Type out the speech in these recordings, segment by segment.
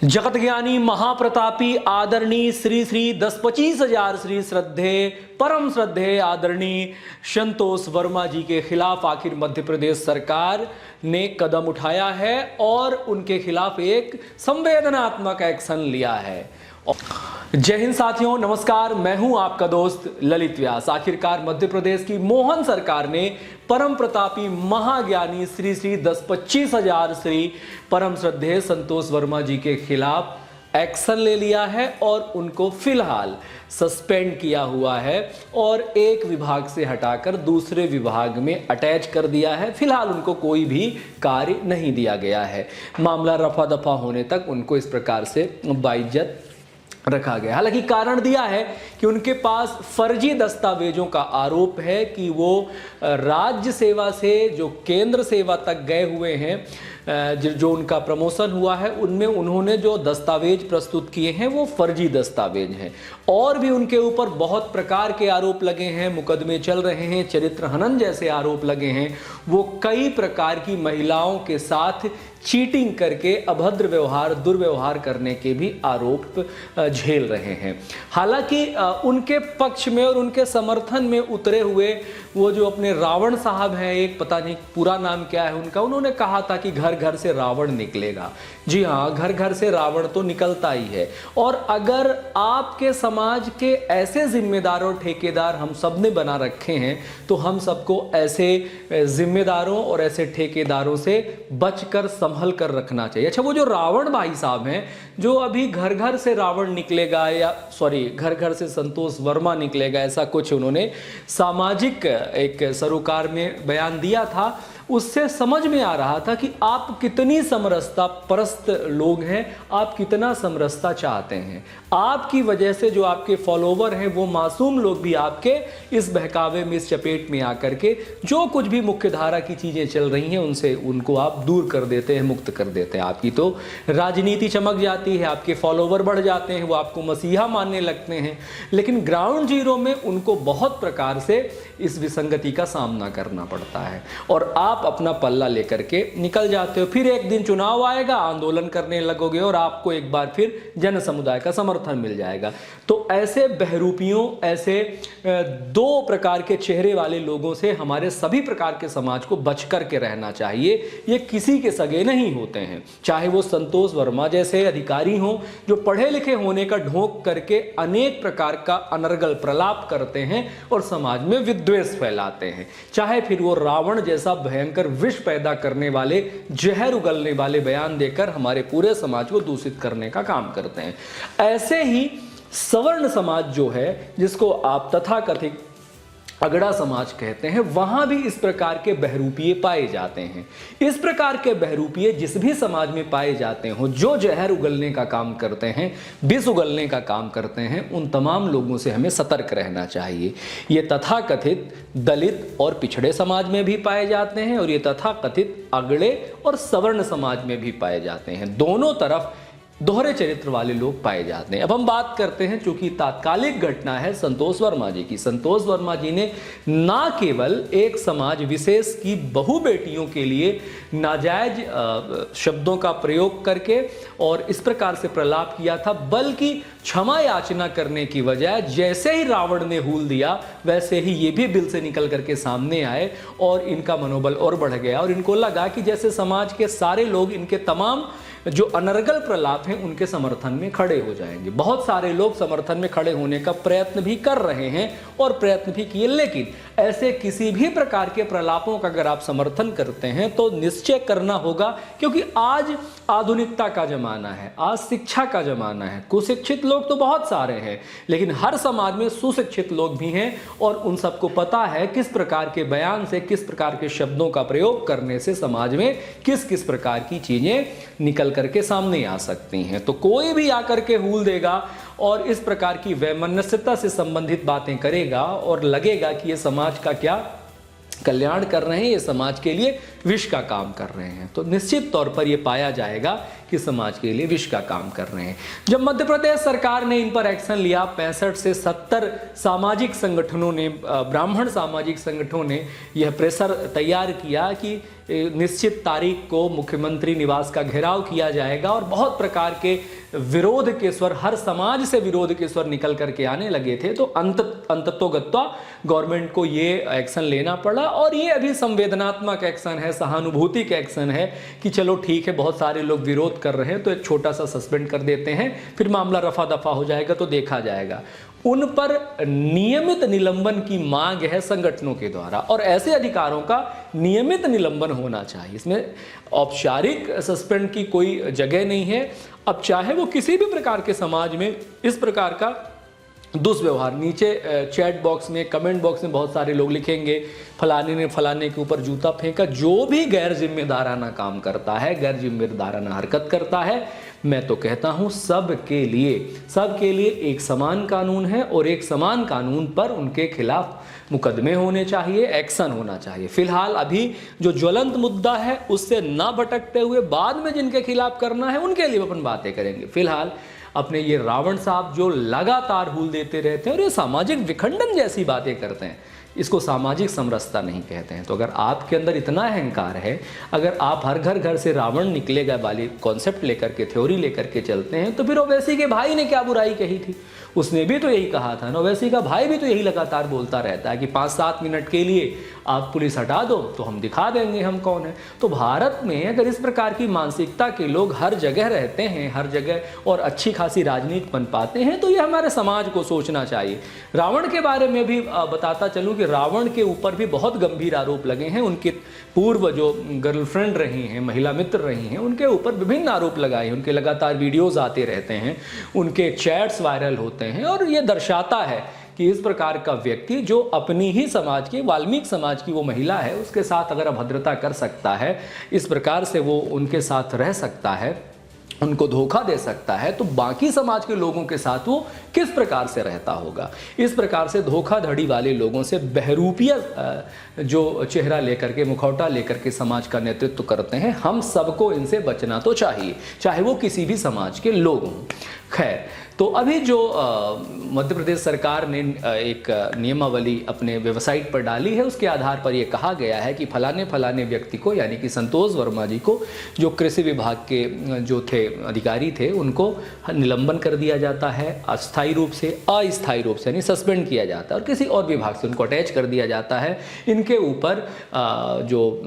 जगत ज्ञानी महाप्रतापी आदरणीय श्री श्री 10-25,000 श्री श्रद्धे परम श्रद्धे आदरणीय संतोष वर्मा जी के खिलाफ आखिर मध्य प्रदेश सरकार ने कदम उठाया है और उनके खिलाफ एक संवेदनात्मक एक्शन लिया है। जय हिंद साथियों, नमस्कार। मैं हूं आपका दोस्त ललित व्यास। आखिरकार मध्य प्रदेश की मोहन सरकार ने परम प्रतापी महाज्ञानी श्री श्री 10-25,000 श्री परम श्रद्धेय संतोष वर्मा जी के खिलाफ एक्शन ले लिया है और उनको फिलहाल सस्पेंड किया हुआ है और एक विभाग से हटाकर दूसरे विभाग में अटैच कर दिया है। फिलहाल उनको कोई भी कार्य नहीं दिया गया है। मामला रफा दफा होने तक उनको इस प्रकार से बाइज्जत रखा गया। हालांकि कारण दिया है कि उनके पास फर्जी दस्तावेजों का आरोप है कि वो राज्य सेवा से जो केंद्र सेवा तक गए हुए हैं, जो उनका प्रमोशन हुआ है उनमें उन्होंने जो दस्तावेज प्रस्तुत किए हैं वो फर्जी दस्तावेज हैं। और भी उनके ऊपर बहुत प्रकार के आरोप लगे हैं, मुकदमे चल रहे हैं, चरित्र हनन जैसे आरोप लगे हैं। वो कई प्रकार की महिलाओं के साथ चीटिंग करके अभद्र व्यवहार, दुर्व्यवहार करने के भी आरोप झेल रहे हैं। हालांकि उनके पक्ष में और उनके समर्थन में उतरे हुए वो जो अपने रावण साहब हैं, एक पता नहीं पूरा नाम क्या है उनका, उन्होंने कहा था कि घर घर से रावण निकलेगा। जी हाँ, घर घर से रावण तो निकलता ही है। और अगर आपके समाज के ऐसे जिम्मेदार और ठेकेदार हम सब ने बना रखे हैं तो हम सबको ऐसे जिम्मेदारों और ऐसे ठेकेदारों से बचकर संभल कर रखना चाहिए। अच्छा, वो जो रावण भाई साहब हैं जो अभी घर घर से रावण निकलेगा या घर घर से संतोष वर्मा निकलेगा, ऐसा कुछ उन्होंने सामाजिक एक सरोकार में बयान दिया था, उससे समझ में आ रहा था कि आप कितनी समरसता परस्त लोग हैं, आप कितना समरसता चाहते हैं। आपकी वजह से जो आपके फॉलोवर हैं वो मासूम लोग भी आपके इस बहकावे में, इस चपेट में आकर के जो कुछ भी मुख्य धारा की चीज़ें चल रही हैं उनसे उनको आप दूर कर देते हैं, मुक्त कर देते हैं। आपकी तो राजनीति चमक जाती है, आपके फॉलोवर बढ़ जाते हैं, वो आपको मसीहा मानने लगते हैं। लेकिन ग्राउंड जीरो में उनको बहुत प्रकार से इस विसंगति का सामना करना पड़ता है और आप अपना पल्ला लेकर के निकल जाते हो। फिर एक दिन चुनाव आएगा, आंदोलन करने लगोगे और आपको एक बार फिर जन समुदाय का समर्थन मिल जाएगा। तो ऐसे बहरूपियों, ऐसे दो प्रकार के चेहरे वाले लोगों से हमारे सभी प्रकार के समाज को बच कर के रहना चाहिए। ये किसी के सगे नहीं होते हैं, चाहे वो संतोष वर्मा जैसे अधिकारी हों जो पढ़े लिखे होने का ढोंग करके अनेक प्रकार का अनर्गल प्रलाप करते हैं और समाज में विद्वेष फैलाते हैं, चाहे फिर वो रावण जैसा भयंकर विष पैदा करने वाले, जहर उगलने वाले बयान देकर हमारे पूरे समाज को दूषित करने का काम करते हैं। ऐसे ही सवर्ण समाज जो है, जिसको आप तथाकथित अगड़ा समाज कहते हैं, वहां भी इस प्रकार के बहरूपिये पाए जाते हैं। इस प्रकार के बहरूपिये जिस भी समाज में पाए जाते हों, जो जहर उगलने का काम करते हैं, विष उगलने का काम करते हैं, उन तमाम लोगों से हमें सतर्क रहना चाहिए। ये तथाकथित दलित और पिछड़े समाज में भी पाए जाते हैं और ये तथाकथित अगड़े और सवर्ण समाज में भी पाए जाते हैं। दोनों तरफ दोहरे चरित्र वाले लोग पाए जाते हैं। अब हम बात करते हैं, चूंकि तात्कालिक घटना है संतोष वर्मा जी की। संतोष वर्मा जी ने ना केवल एक समाज विशेष की बहु बेटियों के लिए नाजायज शब्दों का प्रयोग करके और इस प्रकार से प्रलाप किया था, बल्कि क्षमा याचना करने की बजाय जैसे ही रावण ने हूल दिया वैसे ही ये भी बिल से निकल करके सामने आए और इनका मनोबल और बढ़ गया और इनको लगा कि जैसे समाज के सारे लोग इनके तमाम जो अनर्गल प्रलाप हैं उनके समर्थन में खड़े हो जाएंगे। बहुत सारे लोग समर्थन में खड़े होने का प्रयत्न भी कर रहे हैं और प्रयत्न भी किए, लेकिन ऐसे किसी भी प्रकार के प्रलापों का अगर आप समर्थन करते हैं तो निश्चय करना होगा, क्योंकि आज आधुनिकता का जमाना है, आज शिक्षा का जमाना है। कुशिक्षित लोग तो बहुत सारे हैं, लेकिन हर समाज में सुशिक्षित लोग भी हैं और उन सबको पता है किस प्रकार के बयान से, किस प्रकार के शब्दों का प्रयोग करने से समाज में किस किस प्रकार की चीजें निकल करके सामने आ सकती हैं। तो कोई भी आकर के हूल देगा और इस प्रकार की वैमनस्यता से संबंधित बातें करेगा और लगेगा कि ये समाज का क्या कल्याण कर रहे हैं, ये समाज के लिए विष का काम कर रहे हैं, तो निश्चित तौर पर यह पाया जाएगा कि समाज के लिए विष का काम कर रहे हैं। जब मध्य प्रदेश सरकार ने इन पर एक्शन लिया, 65 से 70 सामाजिक संगठनों ने, ब्राह्मण सामाजिक संगठनों ने यह प्रेशर तैयार किया कि निश्चित तारीख को मुख्यमंत्री निवास का घेराव किया जाएगा और बहुत प्रकार के विरोध के स्वर, हर समाज से विरोध के स्वर निकल करके आने लगे थे, तो अंततोगत्वा गवर्नमेंट को ये एक्शन लेना पड़ा। और ये अभी संवेदनात्मक एक्शन है, सहानुभूति का एक्शन है कि चलो ठीक है, बहुत सारे लोग विरोध कर रहे हैं तो एक छोटा सा सस्पेंड कर देते हैं, फिर मामला रफा दफा हो जाएगा तो देखा जाएगा। उन पर नियमित निलंबन की मांग है संगठनों के द्वारा, और ऐसे अधिकारों का नियमित निलंबन होना चाहिए। इसमें औपचारिक सस्पेंड की कोई जगह नहीं है। अब चाहे वो किसी भी प्रकार के समाज में इस प्रकार का दुष्व्यवहार, नीचे चैट बॉक्स में, कमेंट बॉक्स में बहुत सारे लोग लिखेंगे फलाने ने फलाने के ऊपर जूता फेंका, जो भी गैर जिम्मेदाराना काम करता है, गैर जिम्मेदाराना हरकत करता है, मैं तो कहता हूं सबके लिए एक समान कानून है, और एक समान कानून पर उनके खिलाफ मुकदमे होने चाहिए, एक्शन होना चाहिए। फिलहाल अभी जो ज्वलंत मुद्दा है उससे ना भटकते हुए बाद में जिनके खिलाफ करना है उनके लिए अपन बातें करेंगे। फिलहाल अपने ये रावण साहब जो लगातार हुल देते रहते हैं और ये सामाजिक विखंडन जैसी बातें करते हैं, इसको सामाजिक समरसता नहीं कहते हैं। तो अगर आपके अंदर इतना अहंकार है, अगर आप हर घर से रावण निकलेगा वाली कॉन्सेप्ट लेकर के, थ्योरी लेकर के चलते हैं, तो फिर ओवैसी के भाई ने क्या बुराई कही थी? उसने भी तो यही कहा था ना। ओवैसी का भाई भी तो यही लगातार बोलता रहता है कि 5-7 मिनट के लिए आप पुलिस हटा दो तो हम दिखा देंगे हम कौन है। तो भारत में अगर इस प्रकार की मानसिकता के लोग हर जगह रहते हैं, हर जगह, और अच्छी खासी राजनीति बन पाते हैं, तो ये हमारे समाज को सोचना चाहिए। रावण के बारे में भी बताता चलूं कि रावण के ऊपर भी बहुत गंभीर आरोप लगे हैं। उनके पूर्व जो गर्लफ्रेंड रही हैं, महिला मित्र रही हैं, उनके ऊपर विभिन्न आरोप लगाए हैं। उनके लगातार वीडियोज आते रहते हैं, उनके चैट्स वायरल होते हैं, और ये दर्शाता है कि इस प्रकार का व्यक्ति जो अपनी ही समाज की, वाल्मीकि समाज की वो महिला है, उसके साथ अगर अभद्रता कर सकता है, इस प्रकार से वो उनके साथ रह सकता है, उनको धोखा दे सकता है, तो बाकी समाज के लोगों के साथ वो किस प्रकार से रहता होगा। इस प्रकार से धोखाधड़ी वाले लोगों से बहरूपिया जो चेहरा लेकर के, मुखौटा लेकर के समाज का नेतृत्व करते हैं, हम सबको इनसे बचना तो चाहिए, चाहे वो किसी भी समाज के लोग हों। खैर, तो अभी जो मध्य प्रदेश सरकार ने एक नियमावली अपने वेबसाइट पर डाली है, उसके आधार पर यह कहा गया है कि फलाने व्यक्ति को, यानी कि संतोष वर्मा जी को, जो कृषि विभाग के जो थे अधिकारी थे, उनको निलंबन कर दिया जाता है अस्थायी रूप से, अस्थायी रूप से, यानी सस्पेंड किया जाता है, और किसी और विभाग से उनको अटैच कर दिया जाता है। इनके ऊपर जो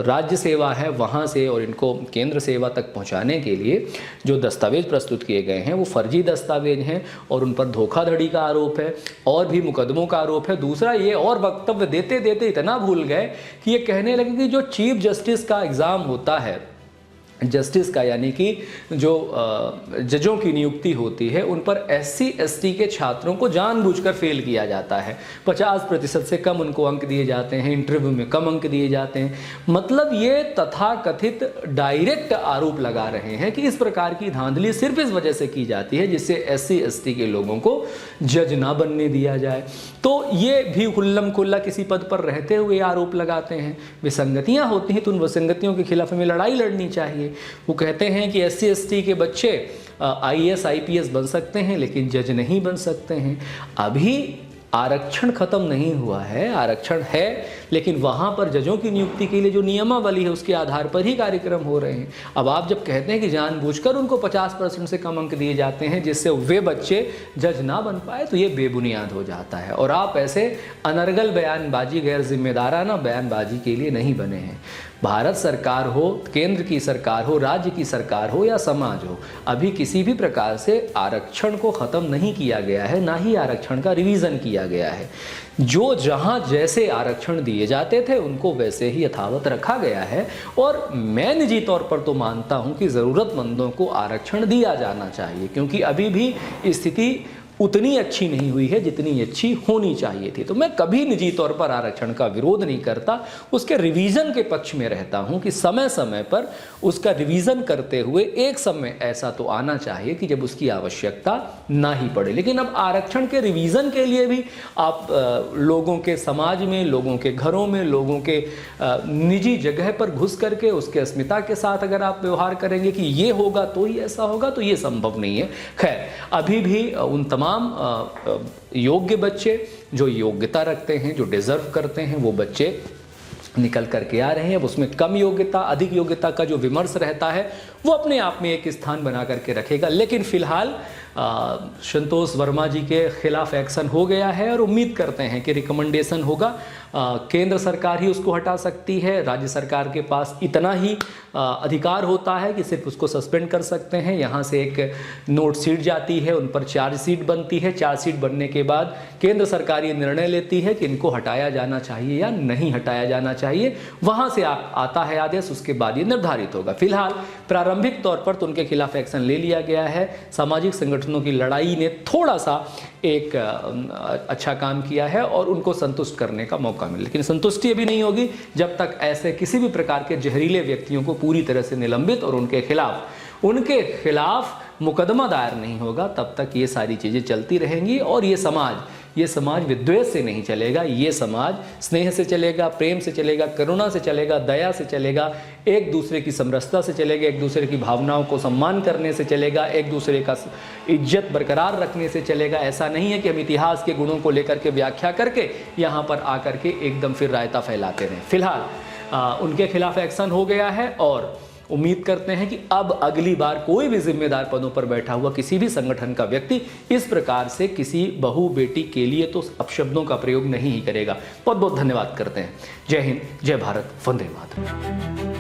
राज्य सेवा है वहाँ से और इनको केंद्र सेवा तक पहुँचाने के लिए जो दस्तावेज प्रस्तुत किए गए हैं वो फर्जी दस्तावेज हैं, और उन पर धोखाधड़ी का आरोप है, और भी मुकदमों का आरोप है। दूसरा ये, और वक्तव्य देते देते इतना भूल गए कि ये कहने लगे कि जो चीफ जस्टिस का एग्ज़ाम होता है, जस्टिस का, यानी कि जो जजों की नियुक्ति होती है, उन पर SC ST के छात्रों को जानबूझकर फेल किया जाता है। 50% से कम उनको अंक दिए जाते हैं, इंटरव्यू में कम अंक दिए जाते हैं। मतलब ये तथाकथित डायरेक्ट आरोप लगा रहे हैं कि इस प्रकार की धांधली सिर्फ इस वजह से की जाती है जिससे SC ST के लोगों को जज ना बनने दिया जाए। तो ये भी खुल्लम खुल्ला किसी पद पर रहते हुए आरोप लगाते हैं। विसंगतियाँ होती हैं तो उन विसंगतियों के खिलाफ हमें लड़ाई लड़नी चाहिए। वो कहते हैं कि SC ST के बच्चे IAS IPS बन सकते हैं लेकिन जज नहीं बन सकते हैं। अभी आरक्षण खत्म नहीं हुआ है, आरक्षण है, लेकिन वहाँ पर जजों की नियुक्ति के लिए जो नियमावली है उसके आधार पर ही कार्यक्रम हो रहे हैं। अब आप जब कहते हैं कि जानबूझकर उनको 50% से कम अंक दिए जाते हैं जिससे वे बच्चे जज ना बन पाए, तो ये बेबुनियाद हो जाता है। और आप ऐसे अनर्गल बयानबाजी, गैर जिम्मेदाराना बयानबाजी के लिए नहीं बने हैं। भारत सरकार हो, केंद्र की सरकार हो, राज्य की सरकार हो या समाज हो, अभी किसी भी प्रकार से आरक्षण को ख़त्म नहीं किया गया है, ना ही आरक्षण का रिवीजन किया गया है। जो जहां जैसे आरक्षण दिए जाते थे उनको वैसे ही यथावत रखा गया है। और मैं निजी तौर पर तो मानता हूं कि ज़रूरतमंदों को आरक्षण दिया जाना चाहिए, क्योंकि अभी भी स्थिति उतनी अच्छी नहीं हुई है जितनी अच्छी होनी चाहिए थी। तो मैं कभी निजी तौर पर आरक्षण का विरोध नहीं करता, उसके रिवीजन के पक्ष में रहता हूं कि समय समय पर उसका रिवीजन करते हुए एक समय ऐसा तो आना चाहिए कि जब उसकी आवश्यकता ना ही पड़े। लेकिन अब आरक्षण के रिवीजन के लिए भी आप लोगों के समाज में, लोगों के घरों में, लोगों के निजी जगह पर घुस करके उसके अस्मिता के साथ अगर आप व्यवहार करेंगे कि ये होगा तो ही ऐसा होगा, तो ये संभव नहीं है। खैर, अभी भी उन तमाम योग्य बच्चे जो योग्यता रखते हैं, जो डिजर्व करते हैं, वो बच्चे निकल करके आ रहे हैं। अब उसमें कम योग्यता, अधिक योग्यता का जो विमर्श रहता है वो अपने आप में एक स्थान बना करके रखेगा। लेकिन फिलहाल संतोष वर्मा जी के खिलाफ एक्शन हो गया है और उम्मीद करते हैं कि रिकमेंडेशन होगा। केंद्र सरकार ही उसको हटा सकती है, राज्य सरकार के पास इतना ही अधिकार होता है कि सिर्फ उसको सस्पेंड कर सकते हैं। यहाँ से एक नोट शीट जाती है, उन पर चार्जशीट बनती है, चार्जशीट बनने के बाद केंद्र सरकार ये निर्णय लेती है कि इनको हटाया जाना चाहिए या नहीं हटाया जाना चाहिए। वहाँ से आता है आदेश, उसके बाद ये निर्धारित होगा। फिलहाल प्रारंभिक तौर पर तो उनके खिलाफ एक्शन ले लिया गया है। सामाजिक संगठनों की लड़ाई ने थोड़ा सा एक अच्छा काम किया है और उनको संतुष्ट करने का मौका मिला, लेकिन संतुष्टि अभी नहीं होगी जब तक ऐसे किसी भी प्रकार के जहरीले व्यक्तियों को पूरी तरह से निलंबित और उनके खिलाफ मुकदमा दायर नहीं होगा, तब तक ये सारी चीज़ें चलती रहेंगी। और ये समाज विद्वेष से नहीं चलेगा, ये समाज स्नेह से चलेगा, प्रेम से चलेगा, करुणा से चलेगा, दया से चलेगा, एक दूसरे की समरसता से चलेगा, एक दूसरे की भावनाओं को सम्मान करने से चलेगा, एक दूसरे का इज्जत बरकरार रखने से चलेगा। ऐसा नहीं है कि हम इतिहास के गुणों को लेकर के व्याख्या करके यहाँ पर आकर के एकदम फिर रायता फैलाते रहें। फिलहाल उनके खिलाफ एक्शन हो गया है और उम्मीद करते हैं कि अब अगली बार कोई भी जिम्मेदार पदों पर बैठा हुआ किसी भी संगठन का व्यक्ति इस प्रकार से किसी बहू बेटी के लिए तो अपशब्दों का प्रयोग नहीं ही करेगा। बहुत बहुत धन्यवाद करते हैं। जय हिंद, जय भारत, वंदे मातरम।